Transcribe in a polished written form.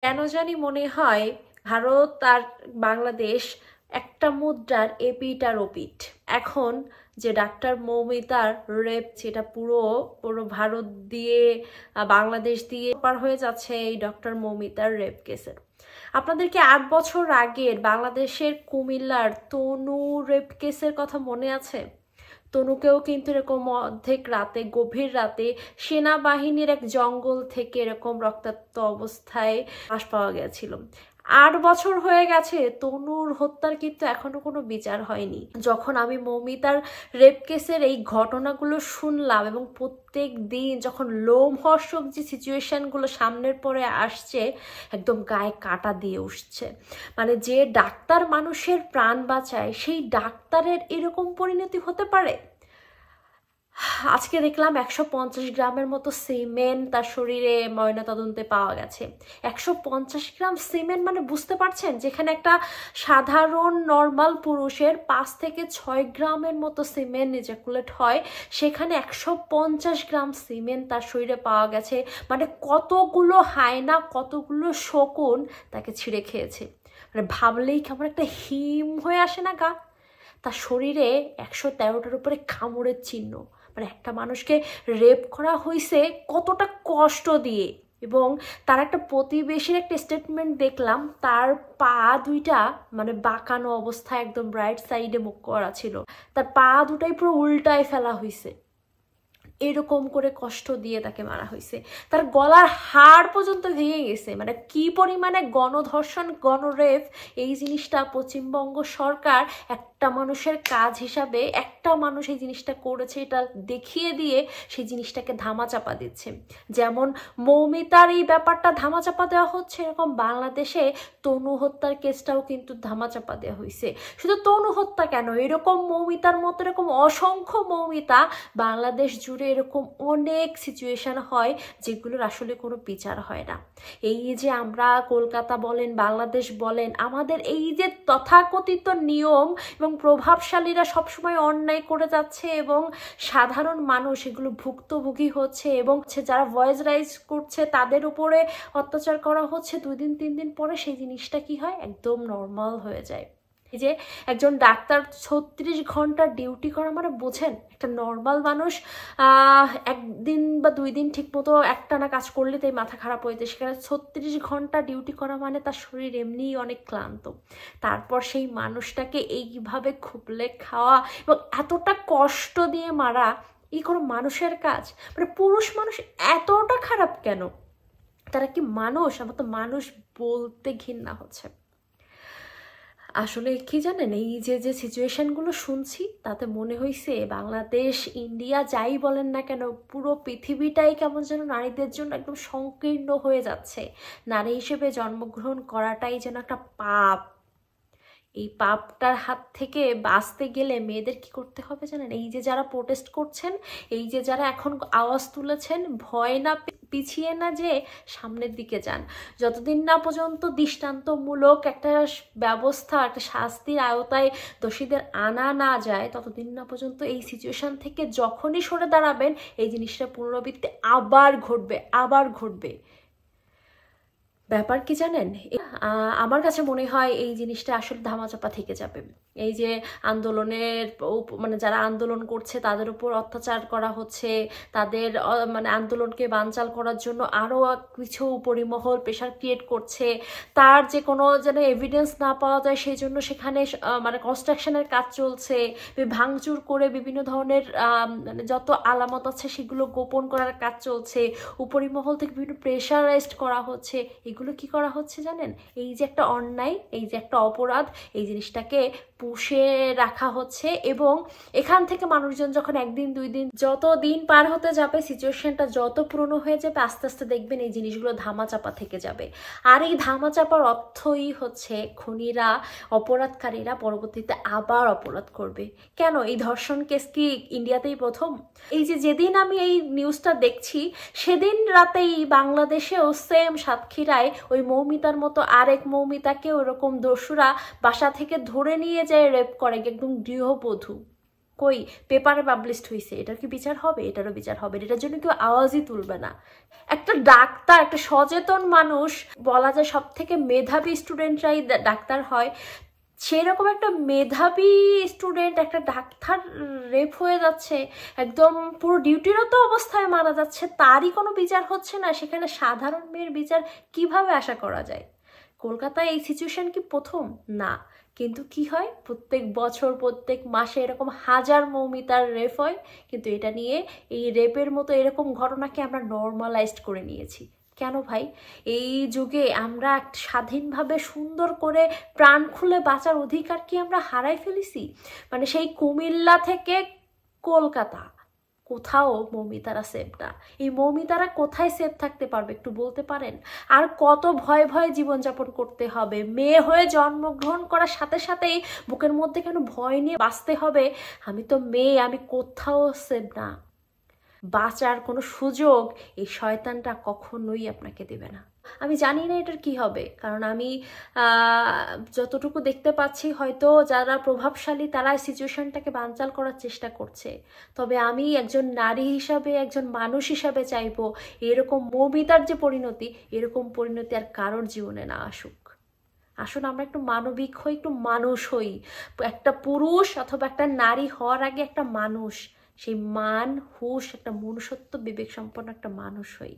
কেন জানি মনে হয় ভারত আর বাংলাদেশ একটা মুদ্রার এপিঠ আর ওপিঠ। এখন যে ডাক্তার মৌমিতার রেপ, যেটা পুরো পুরো ভারত দিয়ে বাংলাদেশ দিয়ে পার হয়ে যাচ্ছে এই ডক্টর মৌমিতার রেপ কেসের। আপনাদেরকে 8 বছর আগের বাংলাদেশের কুমিল্লার তনু রেপ কেসের কথা মনে আছে? তনুকেও কিন্তু এরকম অর্ধেক রাতে, গভীর রাতে সেনাবাহিনীর এক জঙ্গল থেকে এরকম রক্তাক্ত অবস্থায় লাশ পাওয়া গেছিল। 8 বছর হয়ে গেছে, তনুর হত্যার কিন্তু এখনো কোনো বিচার হয়নি। যখন আমি মৌমিতার রেপ কেসের এই ঘটনাগুলো শুনলাম এবং প্রত্যেক দিন যখন লোমহর্ষক যে সিচুয়েশনগুলো সামনের পরে আসছে, একদম গায়ে কাঁটা দিয়ে উঠছে। মানে যে ডাক্তার মানুষের প্রাণ বাঁচায়, সেই ডাক্তারের এরকম পরিণতি হতে পারে? আজকে দেখলাম 150 গ্রামের মতো সিমেন্ট তার শরীরে ময়নাতদন্তে পাওয়া গেছে। 150 গ্রাম সিমেন্ট, মানে বুঝতে পারছেন, যেখানে একটা সাধারণ নর্মাল পুরুষের 5 থেকে 6 গ্রামের মতো সিমেন্ট ইজাকুলেট হয়, সেখানে 150 গ্রাম সিমেন্ট তার শরীরে পাওয়া গেছে। মানে কতগুলো হায়না, কতগুলো শকুন তাকে ছিঁড়ে খেয়েছে। মানে ভাবলেই কেমন একটা হিম হয়ে আসে না গা। তার শরীরে 113টার উপরে কামড়ের চিহ্ন। মানে একটা মানুষকে রেপ করা হয়েছে কতটা কষ্ট দিয়ে। এবং তার একটা প্রতিবেশীর একটা স্টেটমেন্ট দেখলাম, তার পা দুইটা মানে বাঁকানো অবস্থায় একদম রাইট সাইডে মুখ করা ছিল, তার পা দুটাই পুরো উল্টায় ফেলা হয়েছে। এরকম করে কষ্ট দিয়ে তাকে মারা হয়েছে, তার গলার হাড় পর্যন্ত ভেঙে গেছে। মানে কি পরিমাণে গণধর্ষণ, গণরেপ, এই জিনিসটা পশ্চিমবঙ্গ সরকার একটা মানুষের কাজ হিসাবে, একটা মানুষ এই জিনিসটা করেছে এটা দেখিয়ে দিয়ে সেই জিনিসটাকে ধামাচাপা দিচ্ছে। যেমন মৌমিতার এই ব্যাপারটা ধামাচাপা দেওয়া হচ্ছে, এরকম বাংলাদেশে তনু হত্যার কেসটাও কিন্তু ধামাচাপা দেওয়া হয়েছে। শুধু তনু হত্যা কেন, এরকম মৌমিতার মতো এরকম অসংখ্য মৌমিতা বাংলাদেশ জুড়ে এরকম অনেক সিচুয়েশন হয় যেগুলোর আসলে কোনো বিচার হয় না। এই যে আমরা কলকাতা বলেন, বাংলাদেশ বলেন, আমাদের এই যে তথাকথিত নিয়ম এবং প্রভাবশালীরা সবসময় অন্যায় করে যাচ্ছে এবং সাধারণ মানুষ এগুলো ভুক্তভোগী হচ্ছে, এবং যারা ভয়েস রাইজ করছে তাদের উপরে অত্যাচার করা হচ্ছে, 2 দিন 3 দিন পরে সেই জিনিসটা কি হয়, একদম নর্মাল হয়ে যায়। এই যে একজন ডাক্তার 36 ঘন্টা ডিউটি করা, মানে বোঝেন একটা নর্মাল মানুষ 1 দিন বা 2 দিন ঠিক মতো একটানা কাজ করলে তাই মাথা খারাপ হয়ে যায়, সেখানে 36 ঘন্টা ডিউটি করা মানে তার শরীর এমনিই অনেক ক্লান্ত। তারপর সেই মানুষটাকে এইভাবে খুবলে খাওয়া এবং এতটা কষ্ট দিয়ে মারা, এই কোনো মানুষের কাজ? মানে পুরুষ মানুষ এতটা খারাপ কেন? তারা কি মানুষ? আমার তো মানুষ বলতে ঘৃণা হচ্ছে। আসলে কি জানেন, এই যে যে সিচুয়েশনগুলো শুনছি তাতে মনে হয়েছে বাংলাদেশ, ইন্ডিয়া, যাই বলেন না কেন, পুরো পৃথিবীটাই কেমন যেন নারীদের জন্য একদম সংকীর্ণ হয়ে যাচ্ছে। নারী হিসেবে জন্মগ্রহণ করাটাই যেন একটা পাপ। এই পাপটার হাত থেকে বাঁচতে গেলে মেয়েদের কি করতে হবে জানেন? এই যে যারা প্রোটেস্ট করছেন, এই যে যারা এখন আওয়াজ তুলেছেন, ভয় না পিছিয়ে না যে সামনের দিকে যান। যতদিন না পর্যন্ত দৃষ্টান্তমূলক একটা ব্যবস্থা, একটা শাস্তির আওতায় দোষীদের আনা না যায়, ততদিন না পর্যন্ত এই সিচুয়েশন থেকে যখনই সরে দাঁড়াবেন, এই জিনিসটা পুনরাবৃত্তি আবার ঘটবে, আবার ঘটবে। ব্যাপার কি জানেন, আমার কাছে মনে হয় এই জিনিসটা আসলে ধামাচাপা থেকে যাবে। এই যে আন্দোলনের মানে যারা আন্দোলন করছে তাদের উপর অত্যাচার করা হচ্ছে, তাদের মানে আন্দোলনকে বানচাল করার জন্য আরও কিছু পরিমহল প্রেশার ক্রিয়েট করছে, তার যে কোনো যেন এভিডেন্স না পাওয়া যায় সেই জন্য সেখানে মানে কনস্ট্রাকশনের কাজ চলছে, ভাঙচুর করে বিভিন্ন ধরনের মানে যত আলামত আছে সেগুলো গোপন করার কাজ চলছে, উপরিমহল থেকে বিভিন্ন প্রেশারাইজড করা হচ্ছে। এগুলো কি করা হচ্ছে জানেন? এই যে একটা অন্যায়, এই যে একটা অপরাধ, এই জিনিসটাকে পুষে রাখা হচ্ছে। এবং এখান থেকে মানুষজন যখন 1 দিন 2 দিন যত দিন পার হতে যাবে, সিচুয়েশনটা যত পুরনো হয়ে যাবে, আস্তে আস্তে দেখবেন এই জিনিসগুলো ধামাচাপা থেকে যাবে। আর এই ধামাচাপার অর্থই হচ্ছে খুনিরা, অপরাধকারীরা পরবর্তীতে আবার অপরাধ করবে। কেন এই ধর্ষণ কেস কি ইন্ডিয়াতেই প্রথম? এই যে যেদিন আমি এই নিউজটা দেখছি সেদিন রাতেই বাংলাদেশেও সেম সাতক্ষীরায় ওই মৌমিতার মতো আরেক মৌমিতাকে ওরকম দস্যুরা বাসা থেকে ধরে নিয়ে যায় রেপ করে, একদম গৃহবধূ। কই পেপারে পাবলিশড হয়েছে, এটার কি বিচার হবে? এটারও বিচার হবে, এটার জন্য কেউ আওয়াজই তুলবে না। একটা ডাক্তার, একটা সচেতন মানুষ, বলা যায় সব থেকে মেধাবী স্টুডেন্টরাই ডাক্তার হয়, সেরকম একটা মেধাবী স্টুডেন্ট, একটা ডাক্তার রেপ হয়ে যাচ্ছে, একদম পুরো ডিউটিরত অবস্থায় মারা যাচ্ছে, তারই কোনো বিচার হচ্ছে না। সেখানে সাধারণ মেয়ের বিচার কিভাবে আশা করা যায়? কলকাতায় এই সিচুয়েশন কি প্রথম? না। কিন্তু কি হয়, প্রত্যেক বছর প্রত্যেক মাসে এরকম হাজার মৌমিতার রেপ হয়, কিন্তু এটা নিয়ে এই রেপের মতো এরকম ঘটনাকে আমরা নর্মালাইজড করে নিয়েছি। কেন ভাই? এই যুগে আমরা স্বাধীনভাবে সুন্দর করে প্রাণ খুলে বাঁচার অধিকার কি আমরা হারাই ফেলেছি? মানে সেই কুমিল্লা থেকে কলকাতা, কোথাও মৌমিতারা সেফ না। এই মৌমিতারা কোথায় সেফ থাকতে পারবে একটু বলতে পারেন? আর কত ভয়ে ভয়ে জীবনযাপন করতে হবে? মেয়ে হয়ে জন্মগ্রহণ করার সাথে সাথেই বুকের মধ্যে কেন ভয় নিয়ে বাঁচতে হবে? আমি তো মেয়ে, আমি কোথাও সেফ না। বাঁচার কোনো সুযোগ এই শয়তানটা কখনোই আপনাকে দেবে না। আমি জানি না এটার কি হবে, কারণ আমি যতটুকু দেখতে পাচ্ছি হয়তো যারা প্রভাবশালী তারা সিচুয়েশনটাকে বানচাল করার চেষ্টা করছে। তবে আমি একজন নারী হিসাবে, একজন মানুষ হিসাবে চাইবো এরকম মৌমিতার যে পরিণতি, এরকম পরিণতি আর কারোর জীবনে না আসুক। আসুন আমরা একটু মানবিক হই, একটু মানুষ হই। একটা পুরুষ অথবা একটা নারী হওয়ার আগে একটা মানুষ, সেই মান, হুঁশ, একটা মনুষ্যত্ব, বিবেক সম্পন্ন একটা মানুষ হই।